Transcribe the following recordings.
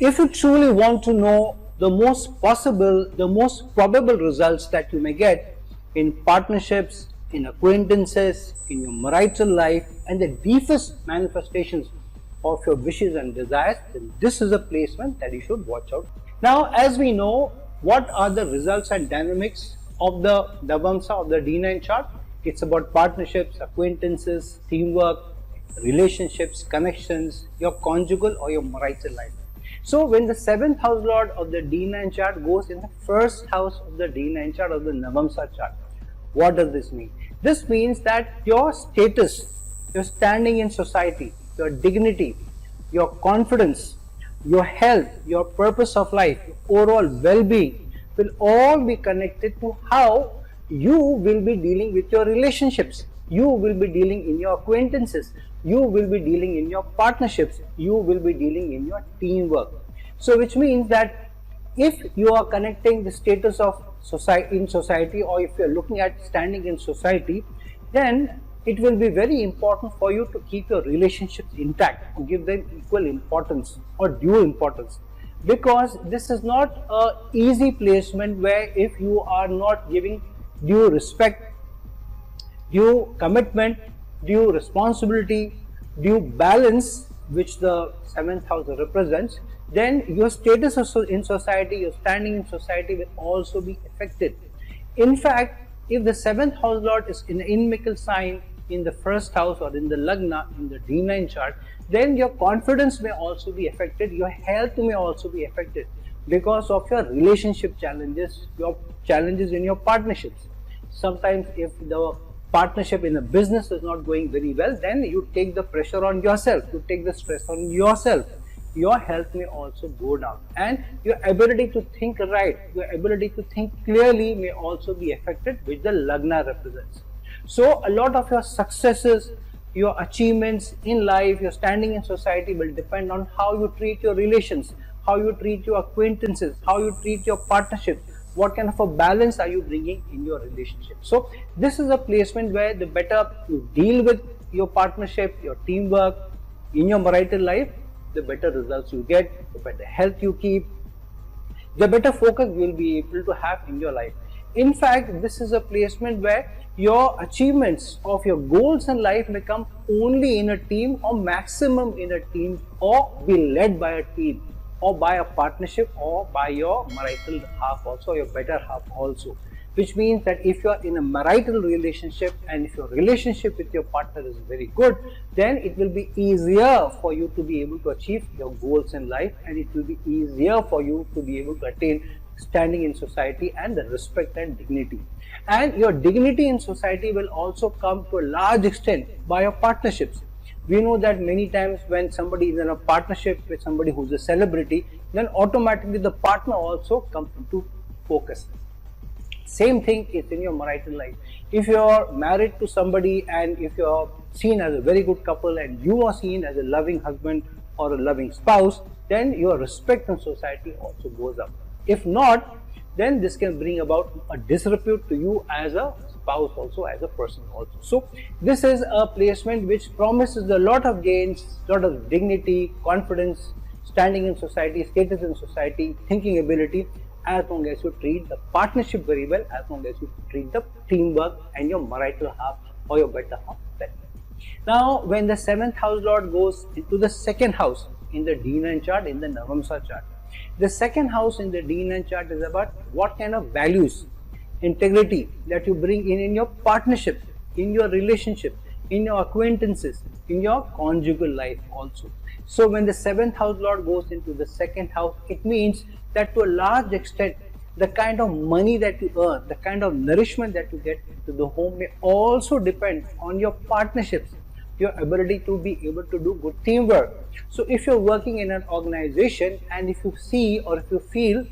If you truly want to know the most possible, the most probable results that you may get in partnerships, in acquaintances, in your marital life, and the deepest manifestations of your wishes and desires, then this is a placement that you should watch out. Now, as we know, what are the results and dynamics of the Navamsa of the D9 chart? It's about partnerships, acquaintances, teamwork, relationships, connections, your conjugal or your marital life. So when the 7th house lord of the D9 chart goes in the first house of the D9 chart of the Navamsa chart, what does this mean? This means that your status, your standing in society, your dignity, your confidence, your health, your purpose of life, your overall well-being will all be connected to how you will be dealing with your relationships. You will be dealing in your acquaintances. You will be dealing in your partnerships. You will be dealing in your teamwork. So which means that if you are connecting the status of society in society, or if you are looking at standing in society, then it will be very important for you to keep your relationships intact, to give them equal importance or due importance, because this is not an easy placement where if you are not giving due respect, due commitment, due responsibility, due balance, which the 7th house represents, then your status in society, your standing in society will also be affected. In fact, if the 7th house lord is in an inimical sign in the first house or in the lagna in the D9 chart, then your confidence may also be affected, your health may also be affected because of your relationship challenges, your challenges in your partnerships. Sometimes if the partnership in a business is not going very well, then you take the pressure on yourself, you take the stress on yourself. Your health may also go down, and your ability to think right, your ability to think clearly may also be affected, which the lagna represents. So a lot of your successes, your achievements in life, your standing in society will depend on how you treat your relations, how you treat your acquaintances, how you treat your partnerships, what kind of a balance are you bringing in your relationship. So this is a placement where the better you deal with your partnership, your teamwork in your marital life, the better results you get, the better health you keep, the better focus you will be able to have in your life. In fact, this is a placement where your achievements of your goals in life may come only in a team, or maximum in a team, or be led by a team, or by a partnership, or by your marital half also, your better half also. Which means that if you are in a marital relationship and if your relationship with your partner is very good, then it will be easier for you to be able to achieve your goals in life, and it will be easier for you to be able to attain standing in society and the respect and dignity. And your dignity in society will also come to a large extent by your partnerships. We know that many times when somebody is in a partnership with somebody who's a celebrity, then automatically the partner also comes into focus. Same thing is in your marital life. If you are married to somebody and if you are seen as a very good couple and you are seen as a loving husband or a loving spouse, then your respect in society also goes up. If not, then this can bring about a disrepute to you as a spouse also, as a person also. So this is a placement which promises a lot of gains, lot of dignity, confidence, standing in society, status in society, thinking ability, as long as you treat the partnership very well, as long as you treat the teamwork and your marital half or your better half well. Now, when the 7th house lord goes into the 2nd house in the D9 chart, in the Navamsa chart, the 2nd house in the D9 chart is about what kind of values, integrity that you bring in your partnership, in your relationship, in your acquaintances, in your conjugal life also. So when the 7th house lord goes into the 2nd house, it means that to a large extent, the kind of money that you earn, the kind of nourishment that you get to the home may also depend on your partnerships, your ability to be able to do good teamwork. So if you're working in an organization and if you see or if you feel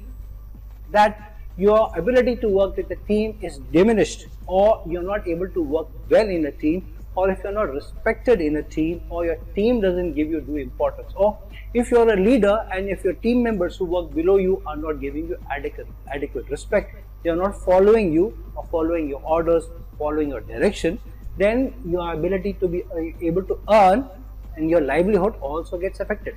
that your ability to work with a team is diminished, or you're not able to work well in a team, or if you're not respected in a team, or your team doesn't give you due importance, or if you're a leader and if your team members who work below you are not giving you adequate respect, they are not following you or following your orders, following your direction, then your ability to be able to earn and your livelihood also gets affected.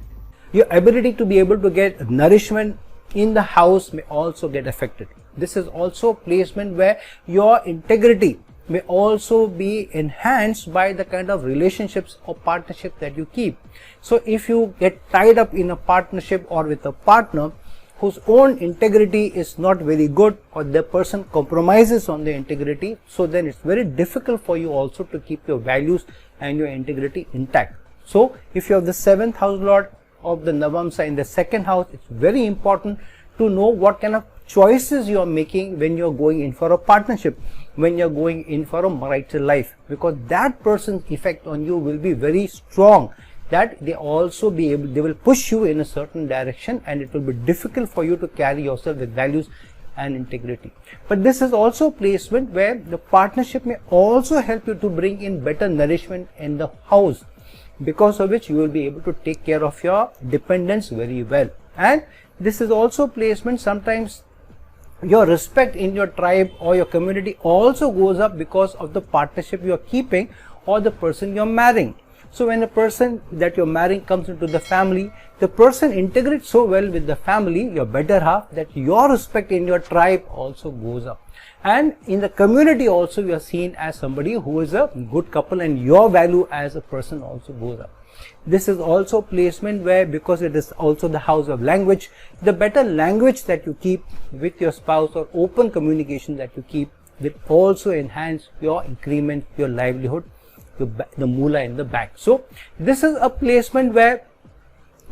Your ability to be able to get nourishment in the house may also get affected. This is also a placement where your integrity may also be enhanced by the kind of relationships or partnership that you keep. So if you get tied up in a partnership or with a partner whose own integrity is not very good, or the person compromises on the integrity, so then it's very difficult for you also to keep your values and your integrity intact. So if you have the 7th house lord of the Navamsa in the 2nd house, it's very important to know what kind of choices you are making when you're going in for a partnership, when you're going in for a marital life, because that person's effect on you will be very strong, that they also be able, they will push you in a certain direction, and it will be difficult for you to carry yourself with values and integrity. But this is also a placement where the partnership may also help you to bring in better nourishment in the house, because of which you will be able to take care of your dependents very well. And this is also placement, sometimes your respect in your tribe or your community also goes up because of the partnership you are keeping or the person you are marrying. So when a person that you're marrying comes into the family, the person integrates so well with the family, your better half, that your respect in your tribe also goes up. And in the community also you are seen as somebody who is a good couple, and your value as a person also goes up. This is also placement where, because it is also the house of language, the better language that you keep with your spouse or open communication that you keep will also enhance your increment, your livelihood, the moolah in the bank. So this is a placement where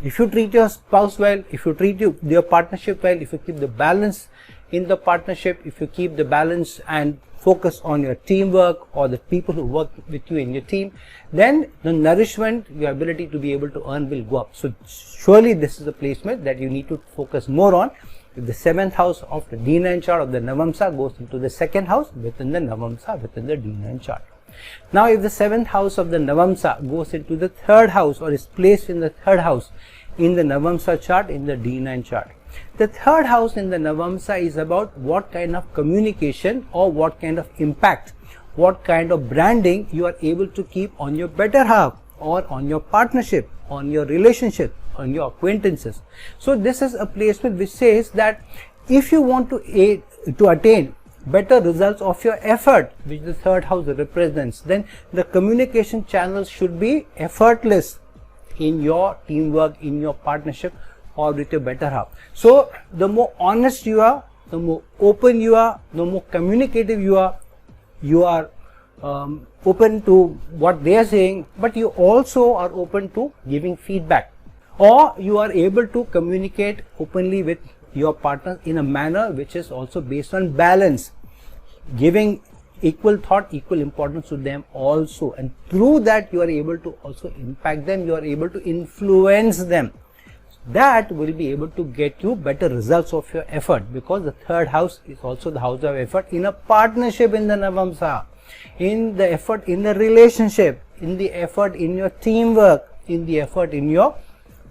if you treat your spouse well, if you treat your partnership well, if you keep the balance in the partnership, if you keep the balance and focus on your teamwork or the people who work with you in your team, then the nourishment, your ability to be able to earn will go up. So surely this is a placement that you need to focus more on. If the 7th house of the D9 chart of the Navamsa goes into the 2nd house within the Navamsa, within the D9 chart. Now if the 7th house of the Navamsa goes into the 3rd house or is placed in the 3rd house in the Navamsa chart, in the D9 chart, the 3rd house in the Navamsa is about what kind of communication or what kind of impact, what kind of branding you are able to keep on your better half or on your partnership, on your relationship, on your acquaintances. So this is a placement which says that if you want to attain better results of your effort, which the 3rd house represents, then the communication channels should be effortless in your teamwork, in your partnership, or with your better half. So the more honest you are, the more open you are, the more communicative you are open to what they are saying, but you also are open to giving feedback, or you are able to communicate openly with your partner in a manner which is also based on balance, giving equal thought, equal importance to them also, and through that you are able to also impact them, you are able to influence them. That will be able to get you better results of your effort, because the 3rd house is also the house of effort in a partnership in the Navamsa, in the effort in the relationship, in the effort in your teamwork, in the effort in your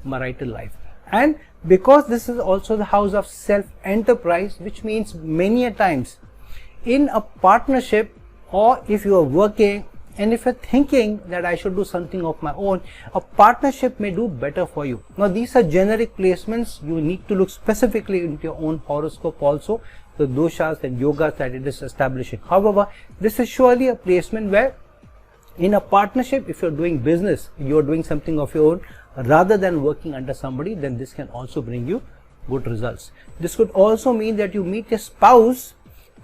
marital life. And because this is also the house of self-enterprise, which means many a times in a partnership, or if you are working and if you're thinking that I should do something of my own, a partnership may do better for you. Now these are generic placements. You need to look specifically into your own horoscope also, the doshas and yogas that it is establishing. However, this is surely a placement where in a partnership, if you're doing business, you're doing something of your own rather than working under somebody, then this can also bring you good results. This could also mean that you meet a spouse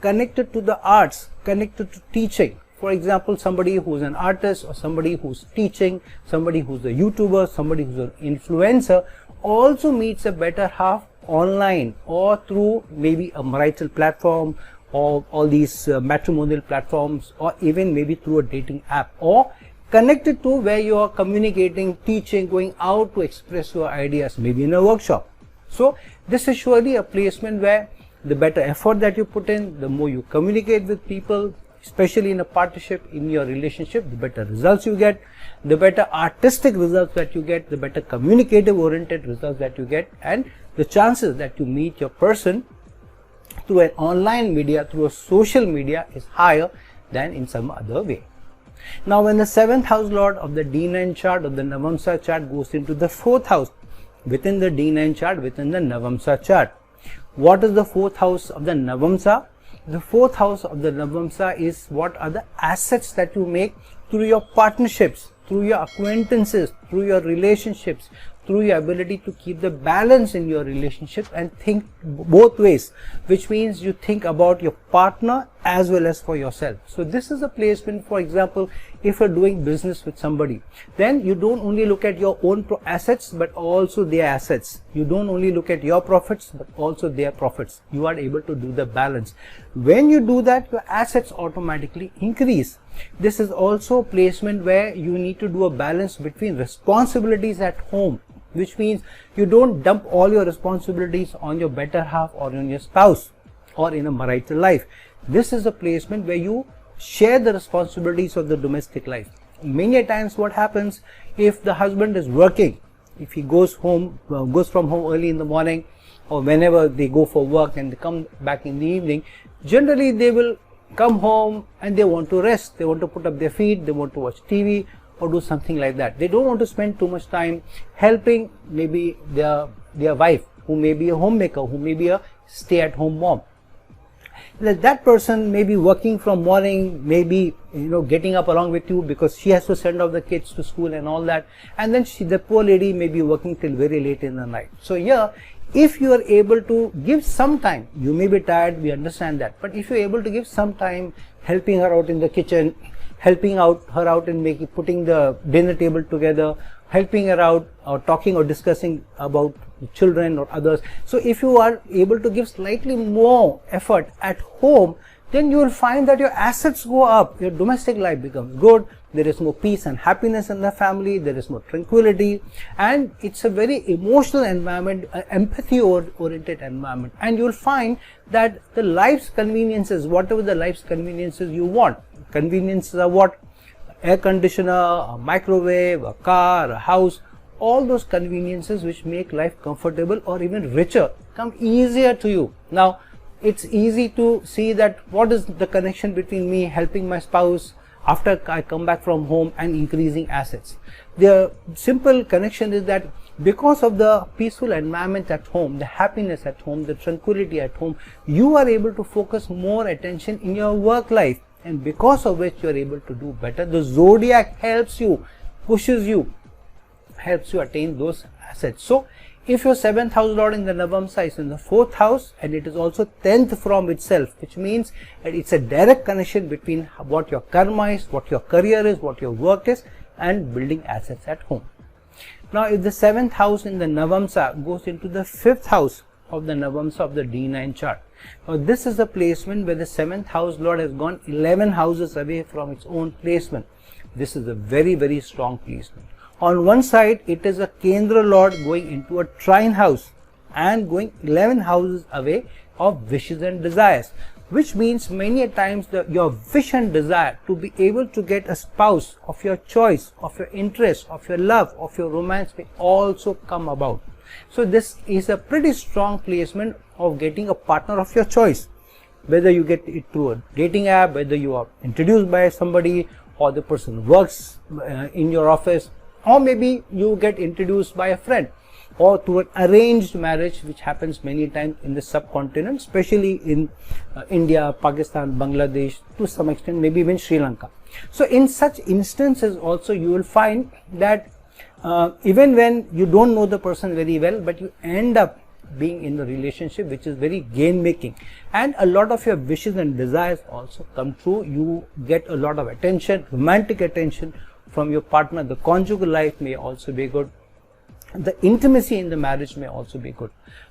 connected to the arts, connected to teaching. For example, somebody who's an artist, or somebody who's teaching, somebody who's a YouTuber, somebody who's an influencer, also meets a better half online or through maybe a marital platform, or all these matrimonial platforms, or even maybe through a dating app, or connected to where you are communicating, teaching, going out to express your ideas, maybe in a workshop. So this is surely a placement where the better effort that you put in, the more you communicate with people, especially in a partnership, in your relationship, the better results you get, the better artistic results that you get, the better communicative oriented results that you get, and the chances that you meet your person through an online media, through a social media, is higher than in some other way. Now when the 7th house lord of the D9 chart of the Navamsa chart goes into the 4th house within the D9 chart, within the Navamsa chart. What is the fourth house of the Navamsa? The fourth house of the Navamsa is what are the assets that you make through your partnerships, through your acquaintances, through your relationships, through your ability to keep the balance in your relationship and think both ways, which means you think about your partner as well as for yourself. So this is a placement, for example, if you're doing business with somebody, then you don't only look at your own assets but also their assets. You don't only look at your profits but also their profits. You are able to do the balance. When you do that, your assets automatically increase. This is also a placement where you need to do a balance between responsibilities at home, which means you don't dump all your responsibilities on your better half or on your spouse or in a marital life. This is a placement where you share the responsibilities of the domestic life. Many times what happens, if the husband is working, if he goes from home early in the morning or whenever they go for work and they come back in the evening, generally they will come home and they want to rest, they want to put up their feet, they want to watch TV or do something like that. They don't want to spend too much time helping maybe their wife, who may be a homemaker, who may be a stay-at-home mom. That person may be working from morning, maybe getting up along with you because she has to send off the kids to school and all that, and then the poor lady may be working till very late in the night. So here, if you are able to give some time, you may be tired, we understand that, but if you are able to give some time helping her out in the kitchen, helping her out in putting the dinner table together, helping her out or talking or discussing about children or others. So if you are able to give slightly more effort at home, then you will find that your assets go up, your domestic life becomes good, there is more peace and happiness in the family, there is more tranquility, and it's a very emotional environment, empathy oriented environment, and you will find that the life's conveniences, whatever the life's conveniences you want, conveniences are what? Air conditioner, a microwave, a car, a house, all those conveniences which make life comfortable or even richer come easier to you. Now, it's easy to see that what is the connection between me helping my spouse after I come back from home and increasing assets. The simple connection is that because of the peaceful environment at home, the happiness at home, the tranquility at home, you are able to focus more attention in your work life, and because of which you are able to do better. The zodiac helps you, pushes you, helps you attain those assets. So if your 7th house lord in the Navamsa is in the 4th house and it is also 10th from itself, which means that it's a direct connection between what your karma is, what your career is, what your work is, and building assets at home. Now if the 7th house in the Navamsa goes into the 5th house of the Navamsa of the D9 chart, now this is a placement where the 7th house lord has gone 11 houses away from its own placement. This is a very, very strong placement. On one side, it is a Kendra lord going into a trine house and going 11 houses away of wishes and desires, which means many a times your wish and desire to be able to get a spouse of your choice, of your interest, of your love, of your romance may also come about. So this is a pretty strong placement of getting a partner of your choice, whether you get it through a dating app, whether you are introduced by somebody or the person works in your office, or maybe you get introduced by a friend, or through an arranged marriage, which happens many times in the subcontinent, especially in India, Pakistan, Bangladesh, to some extent maybe even Sri Lanka. So in such instances also you will find that even when you don't know the person very well, but you end up being in the relationship which is very gain making, and a lot of your wishes and desires also come true. You get a lot of attention, romantic attention from your partner. The conjugal life may also be good, the intimacy in the marriage may also be good,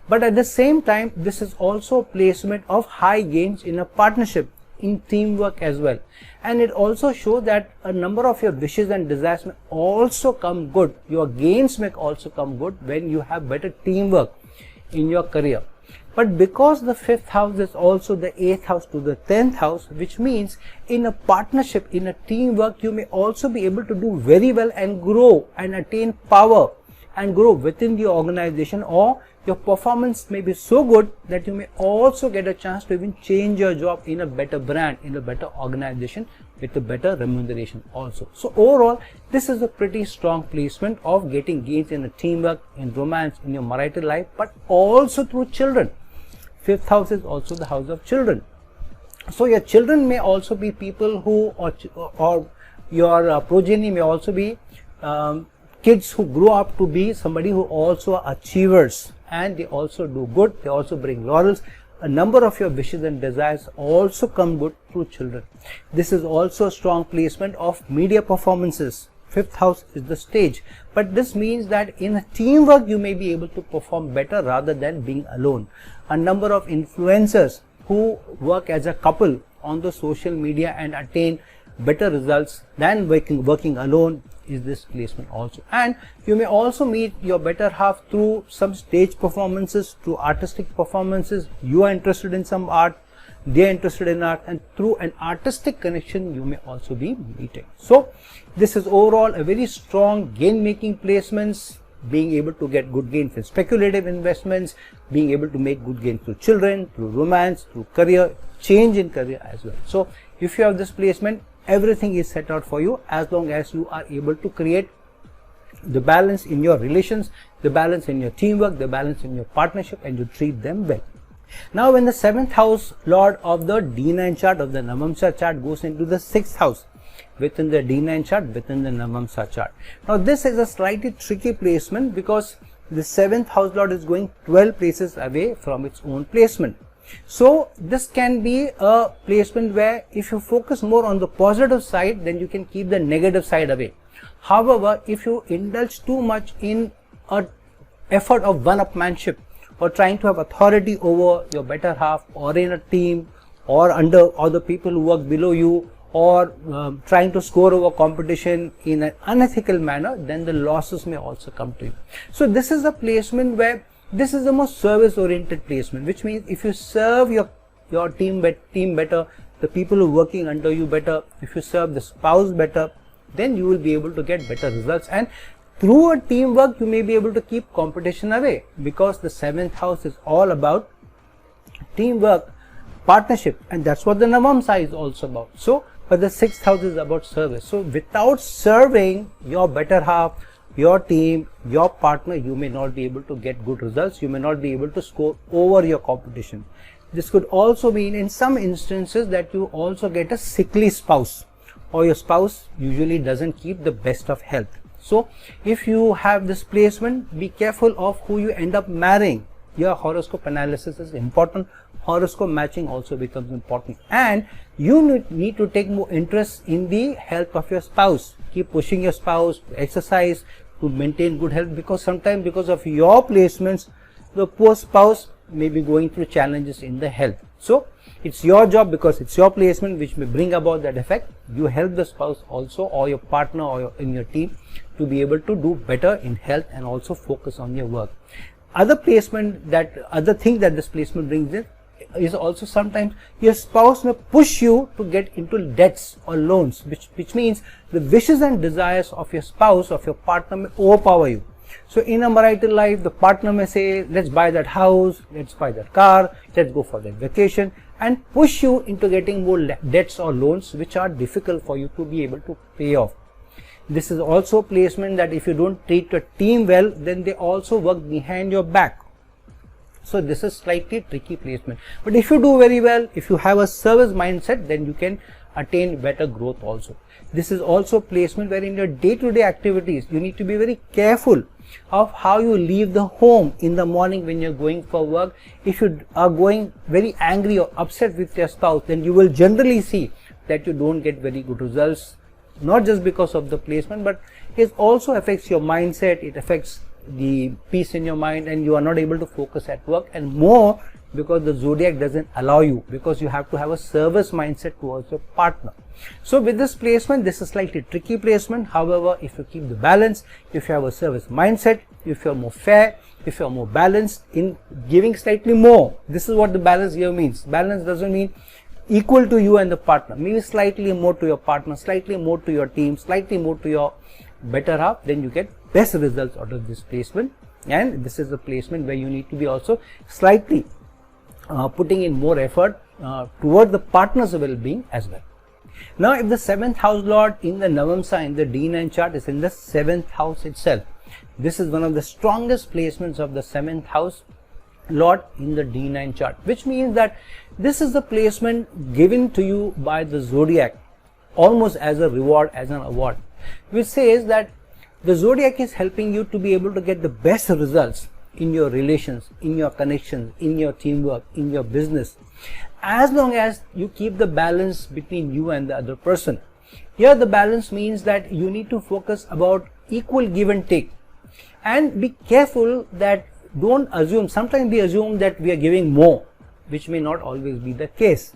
but at the same time this is also a placement of high gains in a partnership, in teamwork as well, and it also shows that a number of your wishes and desires may also come good, your gains may also come good when you have better teamwork in your career. But because the 5th house is also the 8th house to the 10th house, which means in a partnership, in a teamwork, you may also be able to do very well and grow and attain power and grow within the organization, or your performance may be so good that you may also get a chance to even change your job in a better brand, in a better organization with a better remuneration also. So overall, this is a pretty strong placement of getting gains in a teamwork, in romance, in your marital life, but also through children. 5th house is also the house of children. So your children may also be people who, or your progeny may also be kids who grow up to be somebody who also are achievers, and they also do good, they also bring laurels. A number of your wishes and desires also come good through children. This is also a strong placement of media performances. 5th house is the stage, but this means that in a teamwork you may be able to perform better rather than being alone. A number of influencers who work as a couple on the social media and attain better results than working alone is this placement also. And you may also meet your better half through some stage performances, through artistic performances. You are interested in some art, they are interested in art, and through an artistic connection you may also be meeting. So this is overall a very strong gain making placements, being able to get good gains in speculative investments, being able to make good gains through children, through romance, through career, change in career as well. So if you have this placement, everything is set out for you as long as you are able to create the balance in your relations, the balance in your teamwork, the balance in your partnership, and you treat them well. Now when the 7th house lord of the D9 chart, of the Navamsa chart, goes into the 6th house within the D9 chart, within the Navamsa chart. Now this is a slightly tricky placement because the 7th house lord is going 12 places away from its own placement. So this can be a placement where if you focus more on the positive side, then you can keep the negative side away. However, if you indulge too much in an effort of one-upmanship, or trying to have authority over your better half, or in a team, or under other people who work below you, or trying to score over competition in an unethical manner, then the losses may also come to you. So this is a placement where this is the most service oriented placement, which means if you serve your team better, the people who are working under you better, if you serve the spouse better, then you will be able to get better results. And through a teamwork you may be able to keep competition away, because the 7th house is all about teamwork, partnership, and that's what the Navamsa is also about. So but the 6th house is about service. So without serving your better half, your team, your partner, you may not be able to get good results. You may not be able to score over your competition. This could also mean in some instances that you also get a sickly spouse, or your spouse usually doesn't keep the best of health. So if you have this placement, be careful of who you end up marrying. Your horoscope analysis is important. Horoscope matching also becomes important, and you need to take more interest in the health of your spouse. Keep pushing your spouse to exercise, to maintain good health, because sometimes because of your placements, the poor spouse may be going through challenges in the health. So it's your job, because it's your placement which may bring about that effect. You help the spouse also, or your partner, or in your team, to be able to do better in health and also focus on your work. Other thing that this placement brings in is also sometimes your spouse may push you to get into debts or loans, which means the wishes and desires of your spouse, of your partner, may overpower you. So in a marital life, the partner may say, let's buy that house, let's buy that car, let's go for that vacation, and push you into getting more debts or loans which are difficult for you to be able to pay off. This is also a placement that if you don't treat your team well, then they also work behind your back. So this is slightly tricky placement. But if you do very well, if you have a service mindset, then you can attain better growth also. This is also a placement where in your day-to-day activities, you need to be very careful of how you leave the home in the morning when you're going for work. If you are going very angry or upset with your spouse, then you will generally see that you don't get very good results, not just because of the placement, but it also affects your mindset, it affects the peace in your mind, and you are not able to focus at work, and more because the zodiac doesn't allow you, because you have to have a service mindset towards your partner. So with this placement, this is slightly tricky placement. However, if you keep the balance, if you have a service mindset, if you're more fair, if you're more balanced in giving slightly more, this is what the balance here means. Balance doesn't mean equal to you and the partner, maybe slightly more to your partner, slightly more to your team, slightly more to your better half, then you get best results out of this placement. and this is a placement where you need to be also slightly putting in more effort toward the partner's well-being as well. Now, if the 7th house lord in the Navamsa in the D9 chart is in the 7th house itself, this is one of the strongest placements of the 7th house lord in the D9 chart, which means that this is the placement given to you by the zodiac almost as a reward, as an award, which says that the zodiac is helping you to be able to get the best results in your relations, in your connections, in your teamwork, in your business, as long as you keep the balance between you and the other person. Here the balance means that you need to focus about equal give and take, and be careful that don't assume, sometimes we assume that we are giving more, which may not always be the case.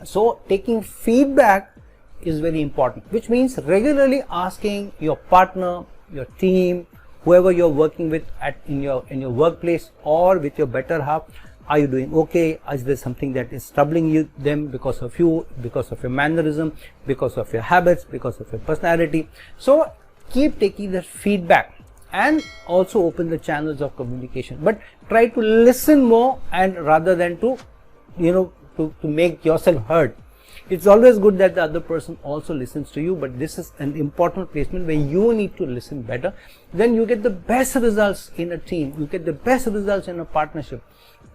So taking feedback is very important, which means regularly asking your partner, your team, whoever you're working with in your workplace or with your better half, are you doing okay? Is there something that is troubling them because of you, because of your mannerism, because of your habits, because of your personality? So keep taking the feedback and also open the channels of communication, but try to listen more, and rather than to make yourself heard. It's always good that the other person also listens to you, but this is an important placement where you need to listen better. Then you get the best results in a team, you get the best results in a partnership.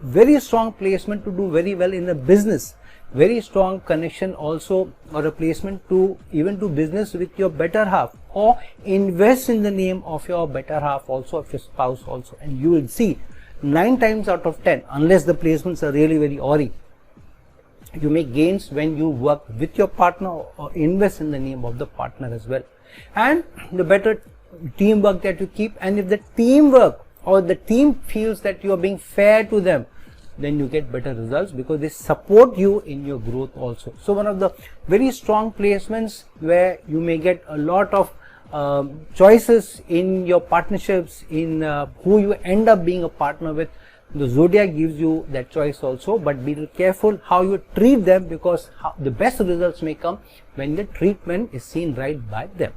Very strong placement to do very well in a business. Very strong connection also, or a placement to even do business with your better half, or invest in the name of your better half also, of your spouse also, and you will see 9 times out of 10, unless the placements are really very awry, you make gains when you work with your partner or invest in the name of the partner as well. And the better teamwork that you keep, and if the teamwork or the team feels that you are being fair to them, then you get better results because they support you in your growth also. So one of the very strong placements where you may get a lot of choices in your partnerships, in who you end up being a partner with. The zodiac gives you that choice also, but be careful how you treat them, because the best results may come when the treatment is seen right by them.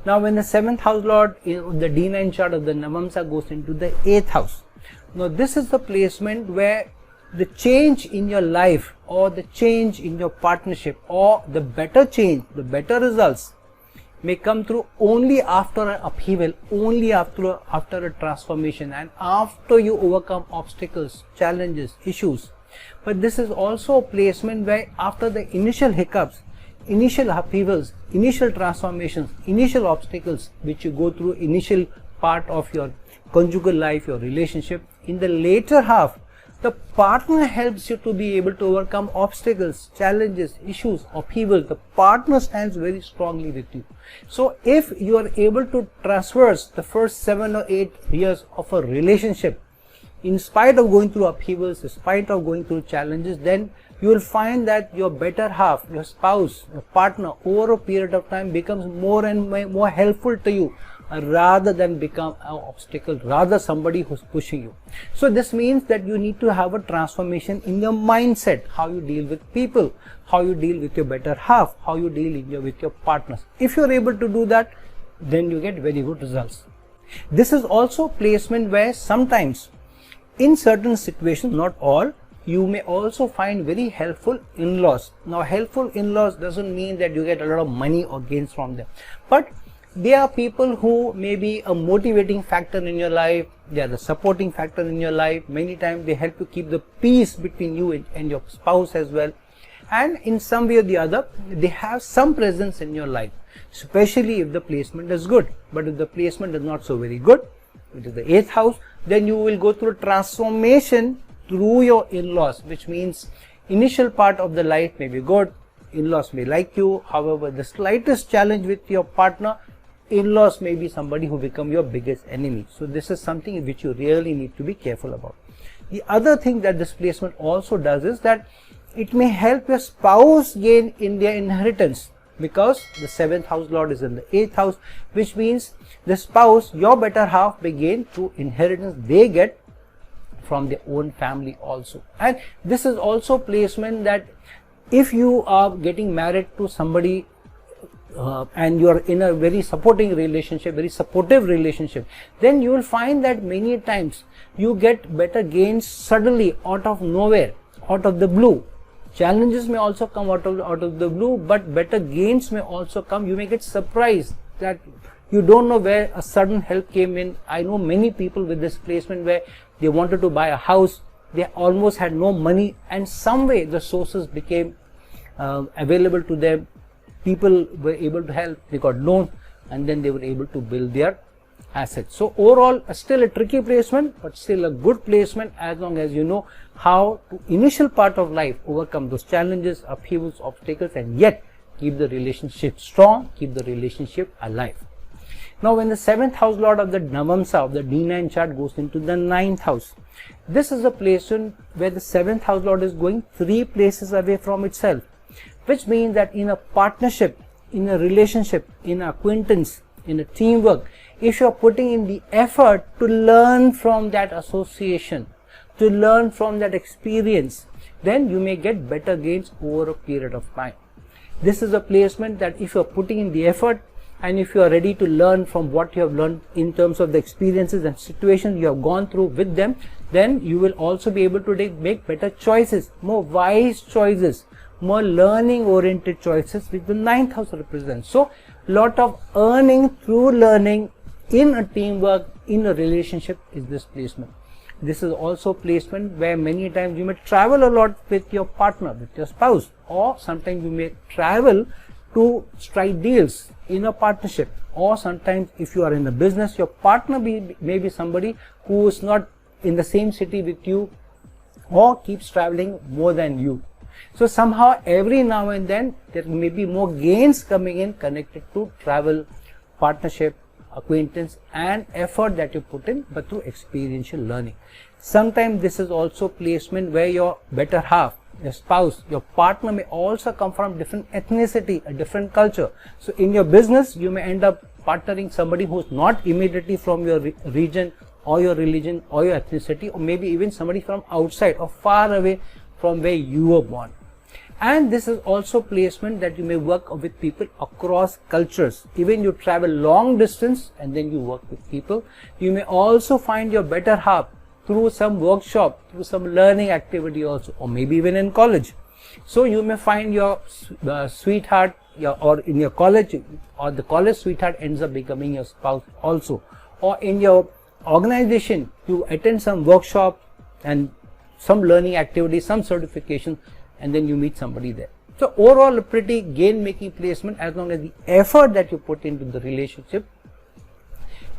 Now, when the 7th house lord in the D9 chart of the Navamsa goes into the 8th house, now this is the placement where the change in your life, or the change in your partnership, or the better change, the better results may come through only after an upheaval, only after a transformation, and after you overcome obstacles, challenges, issues. But this is also a placement where after the initial hiccups, initial upheavals, initial transformations, initial obstacles which you go through, initial part of your conjugal life, your relationship, in the later half, the partner helps you to be able to overcome obstacles, challenges, issues, upheavals. The partner stands very strongly with you. So if you are able to traverse the first 7 or 8 years of a relationship, in spite of going through upheavals, in spite of going through challenges, then you will find that your better half, your spouse, your partner, over a period of time becomes more and more helpful to you, rather than become an obstacle, rather somebody who's pushing you. So this means that you need to have a transformation in your mindset, how you deal with people, how you deal with your better half, how you deal with your partners. If you're able to do that, then you get very good results. This is also placement where sometimes in certain situations, not all, you may also find very helpful in-laws. Now helpful in-laws doesn't mean that you get a lot of money or gains from them, but they are people who may be a motivating factor in your life, they are the supporting factor in your life. Many times they help to keep the peace between you and your spouse as well, and in some way or the other they have some presence in your life, especially if the placement is good. But if the placement is not so very good, it is the 8th house, then you will go through transformation through your in-laws, which means initial part of the life may be good, in-laws may like you, however the slightest challenge with your partner, in-laws may be somebody who become your biggest enemy. So this is something which you really need to be careful about. The other thing that this placement also does is that it may help your spouse gain in their inheritance, because the 7th house lord is in the 8th house, which means the spouse, your better half, may gain through inheritance they get from their own family also. And this is also placement that if you are getting married to somebody and you are in a very supporting relationship, very supportive relationship, then you will find that many times you get better gains suddenly out of nowhere, out of the blue. Challenges may also come out of the blue, but better gains may also come. You may get surprised that you don't know where a sudden help came in. I know many people with this placement where they wanted to buy a house, they almost had no money, and some way the sources became available to them. People were able to help, they got loans, and then they were able to build their assets. So overall, still a tricky placement, but still a good placement as long as you know how to initial part of life overcome those challenges, upheavals, obstacles, and yet keep the relationship strong, keep the relationship alive. Now when the 7th house lord of the Navamsa of the D9 chart goes into the 9th house, this is a placement where the 7th house lord is going 3 places away from itself, which means that in a partnership, in a relationship, in acquaintance, in a teamwork, if you are putting in the effort to learn from that association, to learn from that experience, then you may get better gains over a period of time. This is a placement that if you are putting in the effort and if you are ready to learn from what you have learned in terms of the experiences and situations you have gone through with them, then you will also be able to make better choices, more wise choices, more learning oriented choices, which the 9th house represents. So lot of earning through learning in a teamwork, in a relationship is this placement. This is also placement where many times you may travel a lot with your partner, with your spouse, or sometimes you may travel to strike deals in a partnership, or sometimes if you are in a business, your partner may be somebody who is not in the same city with you or keeps traveling more than you. So somehow every now and then there may be more gains coming in connected to travel, partnership, acquaintance, and effort that you put in, but through experiential learning. Sometimes this is also placement where your better half, your spouse, your partner may also come from different ethnicity, a different culture. So in your business, you may end up partnering somebody who is not immediately from your region or your religion or your ethnicity, or maybe even somebody from outside or far away from where you were born. And this is also placement that you may work with people across cultures. Even you travel long distance and then you work with people. You may also find your better half through some workshop, through some learning activity also, or maybe even in college. So you may find your sweetheart, or in your college, or the college sweetheart ends up becoming your spouse also. Or in your organization, you attend some workshop and some learning activity, some certification, and then you meet somebody there. So overall a pretty gain making placement as long as the effort that you put into the relationship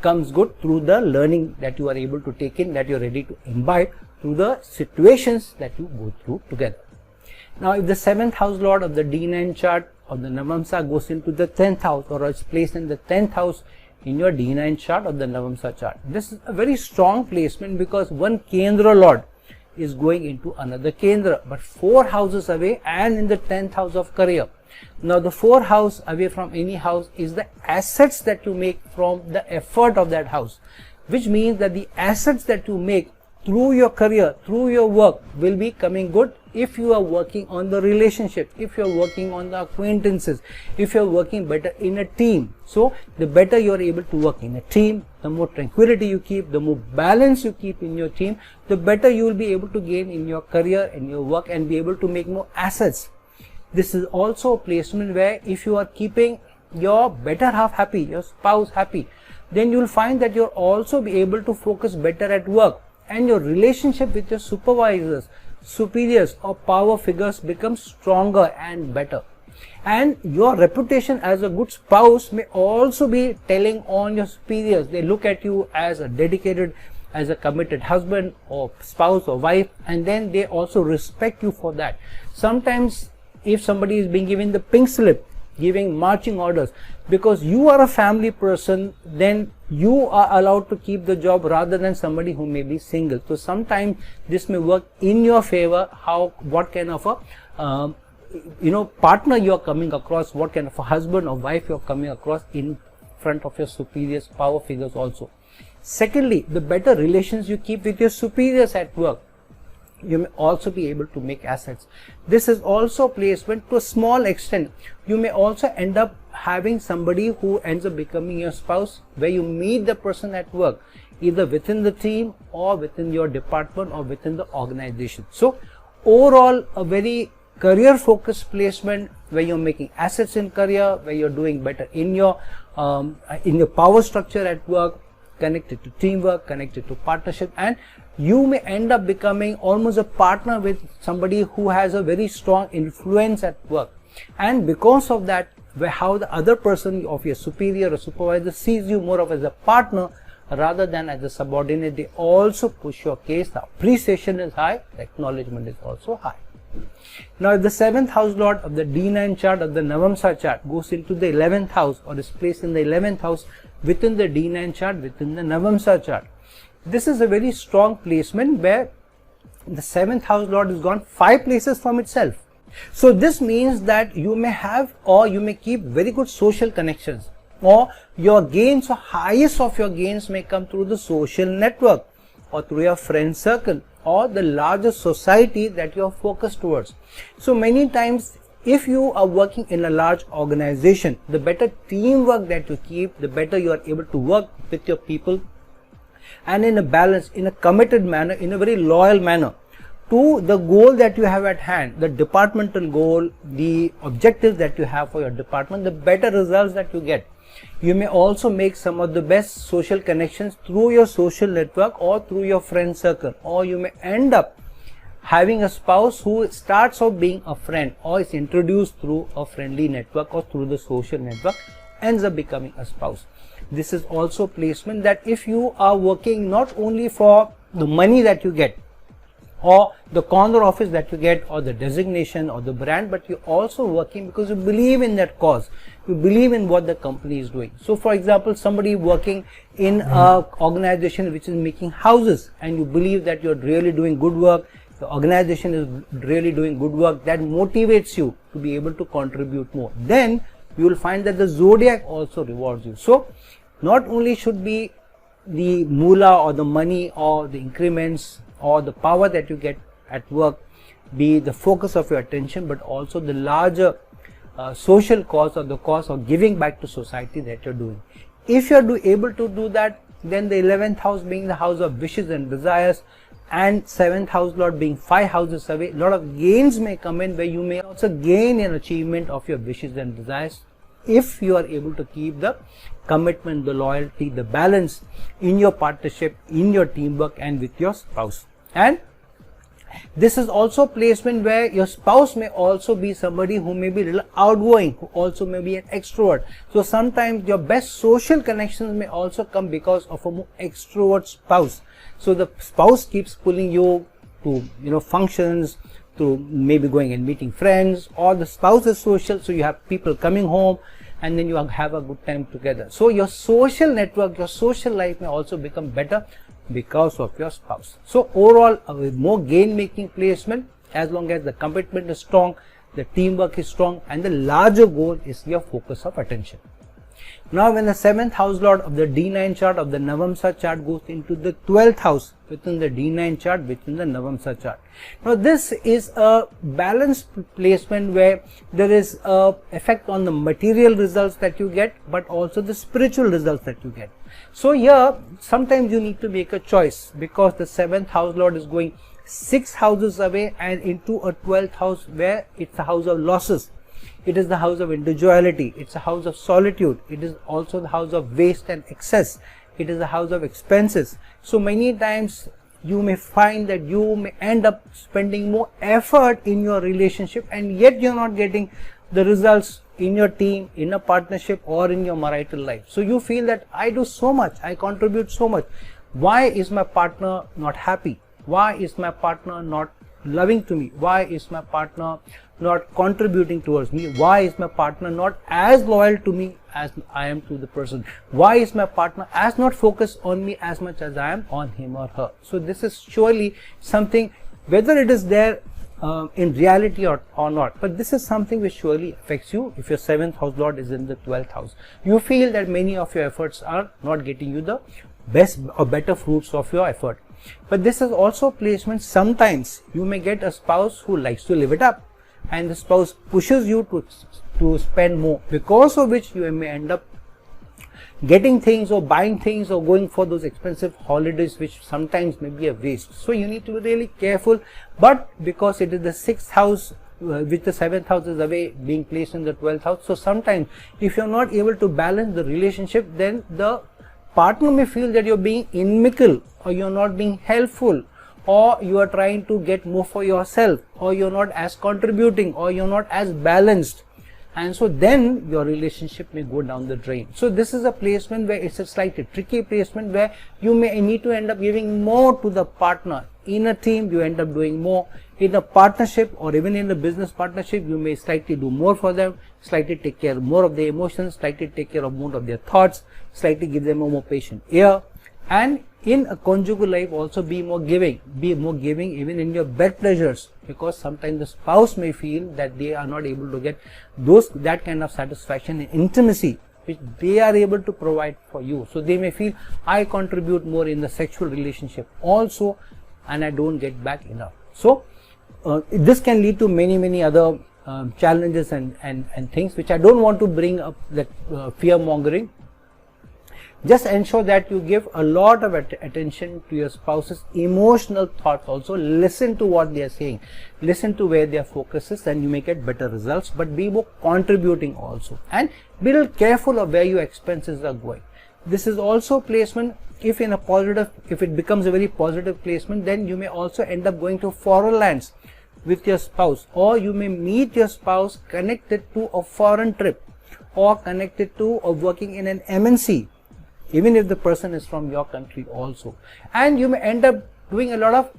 comes good through the learning that you are able to take in, that you are ready to imbibe through the situations that you go through together. Now if the 7th house lord of the D9 chart of the Navamsa goes into the 10th house, or is placed in the 10th house in your D9 chart of the Navamsa chart, this is a very strong placement because one Kendra lord is going into another Kendra, but 4 houses away and in the 10th house of career. Now the 4th house away from any house is the assets that you make from the effort of that house, which means that the assets that you make through your career, through your work, will be coming good if you are working on the relationship, if you are working on the acquaintances, if you are working better in a team. So the better you are able to work in a team, the more tranquility you keep, the more balance you keep in your team, the better you will be able to gain in your career, in your work, and be able to make more assets. This is also a placement where if you are keeping your better half happy, your spouse happy, then you will find that you will also be able to focus better at work, and your relationship with your supervisors, superiors, or power figures becomes stronger and better. And your reputation as a good spouse may also be telling on your superiors. They look at you as a dedicated, as a committed husband or spouse or wife, and then they also respect you for that. Sometimes if somebody is being given the pink slip, giving marching orders, because you are a family person, then you are allowed to keep the job rather than somebody who may be single. So sometimes this may work in your favor, what kind of a partner you are coming across, what kind of a husband or wife you are coming across in front of your superiors, power figures also. Secondly, the better relations you keep with your superiors at work, you may also be able to make assets. This is also placement to a small extent. You may also end up having somebody who ends up becoming your spouse, where you meet the person at work, either within the team or within your department or within the organization. So overall, a very career focused placement where you're making assets in career, where you're doing better in your power structure at work, connected to teamwork, connected to partnership, and you may end up becoming almost a partner with somebody who has a very strong influence at work. And because of that, how the other person of your superior or supervisor sees you more of as a partner rather than as a subordinate, they also push your case. The appreciation is high, the acknowledgement is also high. Now, if the 7th house lord of the D9 chart of the Navamsa chart goes into the 11th house or is placed in the 11th house within the D9 chart, within the Navamsa chart, this is a very strong placement where the 7th house lord has gone 5 places from itself. So this means that you may have or you may keep very good social connections, or your gains or highest of your gains may come through the social network or through your friend circle or the larger society that you are focused towards. So many times, if you are working in a large organization, the better teamwork that you keep, the better you are able to work with your people, and in a balanced, in a committed manner, in a very loyal manner to the goal that you have at hand, the departmental goal, the objectives that you have for your department, the better results that you get. You may also make some of the best social connections through your social network or through your friend circle, or you may end up having a spouse who starts off being a friend or is introduced through a friendly network or through the social network, ends up becoming a spouse. This is also placement that if you are working not only for the money that you get or the corner office that you get or the designation or the brand, but you're also working because you believe in that cause, you believe in what the company is doing. So for example, somebody working in an organization which is making houses, and you believe that you're really doing good work, the organization is really doing good work, that motivates you to be able to contribute more. Then you will find that the zodiac also rewards you. So not only should be the moolah or the money or the increments or the power that you get at work be the focus of your attention, but also the larger social cause or the cause of giving back to society that you're doing. If you're able to do that, then the 11th house being the house of wishes and desires, and 7th house lord being 5 houses away, a lot of gains may come in where you may also gain an achievement of your wishes and desires if you are able to keep the commitment, the loyalty, the balance in your partnership, in your teamwork, and with your spouse. And this is also placement where your spouse may also be somebody who may be a little outgoing, who also may be an extrovert. So sometimes your best social connections may also come because of a more extrovert spouse. So the spouse keeps pulling you to functions, to maybe going and meeting friends, or the spouse is social, so you have people coming home and then you have a good time together. So your social network, your social life may also become better because of your spouse. So overall, a more gain making placement, as long as the commitment is strong, the teamwork is strong, and the larger goal is your focus of attention. Now when the 7th house lord of the D9 chart of the Navamsa chart goes into the 12th house within the D9 chart within the Navamsa chart. Now this is a balanced placement where there is a effect on the material results that you get, but also the spiritual results that you get. So here sometimes you need to make a choice, because the 7th house lord is going 6 houses away and into a 12th house where it's a house of losses. It is the house of individuality, it's a house of solitude, it is also the house of waste and excess, it is the house of expenses. So many times you may find that you may end up spending more effort in your relationship, and yet you're not getting the results in your team, in a partnership, or in your marital life. So you feel that I do so much, I contribute so much, why is my partner not happy? Why is my partner not loving to me? Why is my partner not contributing towards me? Why is my partner not as loyal to me as I am to the person? Why is my partner as not focused on me as much as I am on him or her? So this is surely something, whether it is there in reality or not, but this is something which surely affects you. If your 7th house lord is in the 12th house, you feel that many of your efforts are not getting you the best or better fruits of your effort. But this is also placement. Sometimes you may get a spouse who likes to live it up, and the spouse pushes you to to spend more, because of which you may end up getting things or buying things or going for those expensive holidays, which sometimes may be a waste. So you need to be really careful. But because it is the 6th house, which the 7th house is away, being placed in the 12th house, so sometimes if you're not able to balance the relationship, then the partner may feel that you're being inimical, or you're not being helpful, or you are trying to get more for yourself, or you're not as contributing, or you're not as balanced, and so then your relationship may go down the drain. So this is a placement where it's a slightly tricky placement, where you may need to end up giving more to the partner. In a team, you end up doing more. In a partnership, or even in a business partnership, you may slightly do more for them, slightly take care more of their emotions, slightly take care of more of their thoughts, slightly give them a more patient ear. And in a conjugal life, also be more giving even in your bed pleasures, because sometimes the spouse may feel that they are not able to get that kind of satisfaction and intimacy which they are able to provide for you. So they may feel, I contribute more in the sexual relationship also, and I don't get back enough. So this can lead to many other challenges and things, which I don't want to bring up, that fear mongering. Just ensure that you give a lot of attention to your spouse's emotional thoughts also. Listen to what they are saying, listen to where their focus is, and you may get better results. But be more contributing also, and be a little careful of where your expenses are going. This is also placement, if it becomes a very positive placement, then you may also end up going to foreign lands with your spouse, or you may meet your spouse connected to a foreign trip, or connected to or working in an MNC, even if the person is from your country also. And you may end up doing a lot of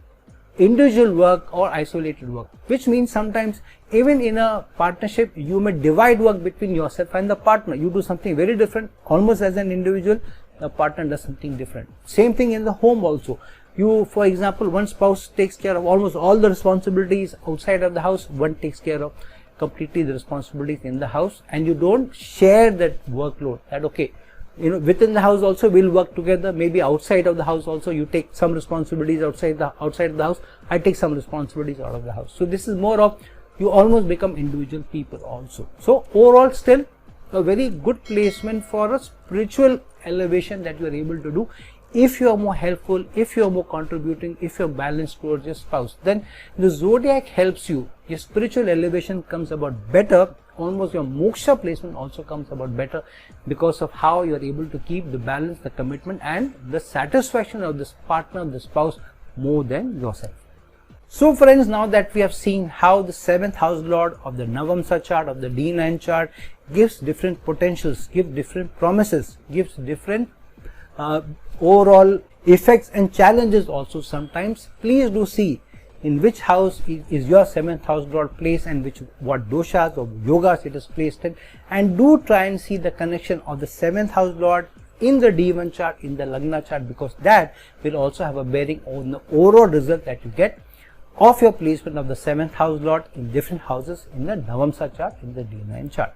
individual work or isolated work, which means sometimes even in a partnership, you may divide work between yourself and the partner. You do something very different almost as an individual, the partner does something different. Same thing in the home also. You, for example, one spouse takes care of almost all the responsibilities outside of the house, one takes care of completely the responsibilities in the house, and you don't share that workload. That okay, within the house also we'll work together. Maybe outside of the house also you take some responsibilities outside of the house, I take some responsibilities out of the house. So this is more of, you almost become individual people also. So overall, still a very good placement for a spiritual elevation that you are able to do. If you are more helpful, if you are more contributing, if you are balanced towards your spouse, then the zodiac helps you. Your spiritual elevation comes about better. Almost your moksha placement also comes about better, because of how you are able to keep the balance, the commitment, and the satisfaction of this partner, the spouse, more than yourself. So friends, now that we have seen how the 7th house lord of the Navamsa chart, of the D9 chart, gives different potentials, gives different promises, gives different overall effects and challenges also sometimes, please do see in which house is your 7th house lord placed, and what doshas or yogas it is placed in, and do try and see the connection of the 7th house lord in the D1 chart, in the Lagna chart, because that will also have a bearing on the overall result that you get of your placement of the 7th house lord in different houses in the Navamsa chart, in the D9 chart.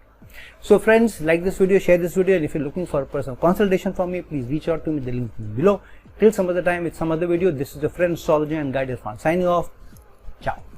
So friends, like this video, share this video, and if you're looking for a personal consultation from me, please reach out to me, the link is below. Till some other time with some other video, this is your friend astrologer and guide Irfan signing off. Ciao.